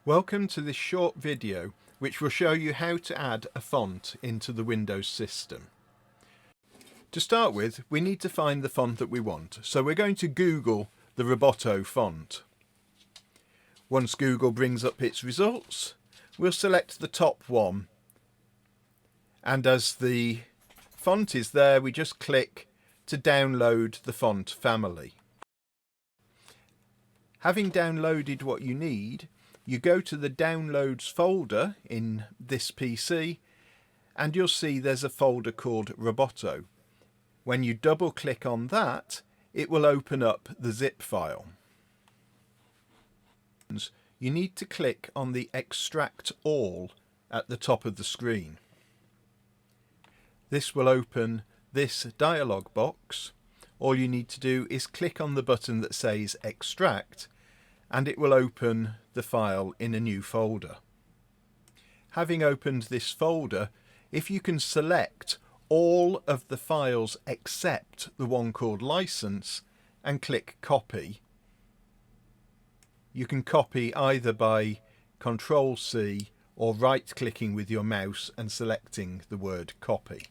Welcome to this short video which will show you how to add a font into the Windows system. To start with, we need to find the font that we want, so we're going to Google the Roboto font. Once Google brings up its results, we'll select the top one, and as the font is there, we just click to download the font family. Having downloaded what you need, you go to the Downloads folder in this PC and you'll see there's a folder called Roboto. When you double click on that, it will open up the zip file. You need to click on the Extract All at the top of the screen. This will open this dialog box. All you need to do is click on the button that says Extract and it will open the file in a new folder. Having opened this folder, if you can select all of the files except the one called License and click Copy, you can copy either by Ctrl+C or right-clicking with your mouse and selecting the word Copy.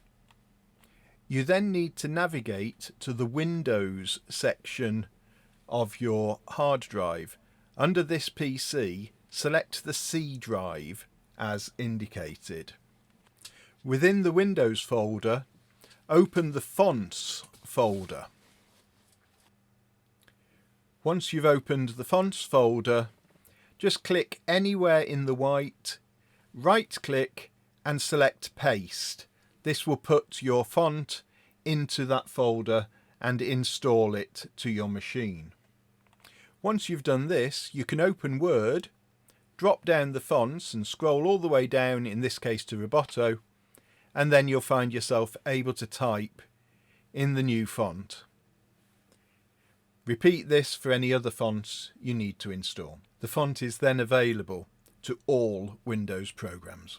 You then need to navigate to the Windows section of your hard drive. Under this PC, select the C drive as indicated. Within the Windows folder, open the Fonts folder. Once you've opened the Fonts folder, just click anywhere in the white, right-click and select Paste. This will put your font into that folder and install it to your machine. Once you've done this, you can open Word, drop down the fonts and scroll all the way down, in this case to Roboto, and then you'll find yourself able to type in the new font. Repeat this for any other fonts you need to install. The font is then available to all Windows programs.